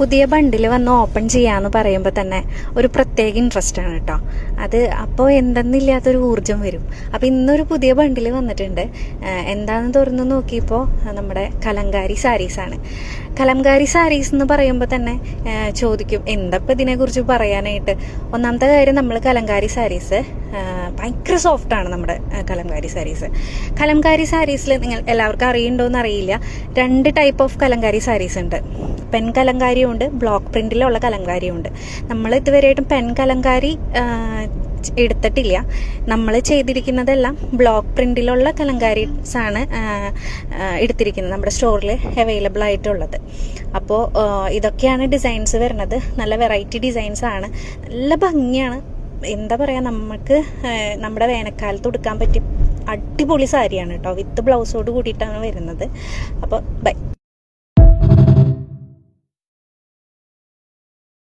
പുതിയ ബണ്ടിൽ വന്ന് ഓപ്പൺ ചെയ്യാന്ന് പറയുമ്പോൾ തന്നെ ഒരു പ്രത്യേക ഇൻട്രസ്റ്റ് ആണ് കേട്ടോ. അത് അപ്പോൾ എന്തെന്നില്ലാത്തൊരു ഊർജ്ജം വരും. അപ്പോൾ ഇന്നൊരു പുതിയ ബണ്ടിൽ വന്നിട്ടുണ്ട്. എന്താണെന്ന് തുറന്ന് നോക്കിയപ്പോൾ നമ്മുടെ കലങ്കാരി സാരീസാണ്. കലംകാരി സാരീസ് എന്ന് പറയുമ്പോൾ തന്നെ ചോദിക്കും എന്തപ്പോൾ ഇതിനെക്കുറിച്ച് പറയാനായിട്ട്. ഒന്നാമത്തെ കാര്യം, നമ്മൾ കലംകാരി സാരീസ് ഭയങ്കര സോഫ്റ്റാണ്. നമ്മുടെ കലംകാരി സാരീസ്. കലംകാരി സാരീസിൽ നിങ്ങൾ എല്ലാവർക്കും അറിയുന്നുണ്ടോയെന്ന് അറിയില്ല, 2 ടൈപ്പ് ഓഫ് കലംകാരി സാരീസ് ഉണ്ട്. പെൻ കലങ്കാരിയും ഉണ്ട്, ബ്ലോക്ക് പ്രിന്റിലുള്ള കലങ്കാരിയും ഉണ്ട്. നമ്മൾ ഇതുവരെയായിട്ടും പെൻ കലങ്കാരി എടുത്തിട്ടില്ല. നമ്മൾ ചെയ്തിരിക്കുന്നതെല്ലാം ബ്ലോക്ക് പ്രിന്റിലുള്ള കലങ്കാരീസാണ് എടുത്തിരിക്കുന്നത്, നമ്മുടെ സ്റ്റോറിൽ അവൈലബിൾ ആയിട്ടുള്ളത്. അപ്പോൾ ഇതൊക്കെയാണ് ഡിസൈൻസ് വരുന്നത്. നല്ല വെറൈറ്റി ഡിസൈൻസ് ആണ്, നല്ല ഭംഗിയാണ്. എന്താ പറയുക, നമുക്ക് നമ്മുടെ വേനൽക്കാലത്ത് ഉടുക്കാൻ പറ്റിയ അടിപൊളി സാരിയാണ് കേട്ടോ. വിത്ത് ബ്ലൗസോട് കൂടിയിട്ടാണ് വരുന്നത്. അപ്പോൾ ബൈ.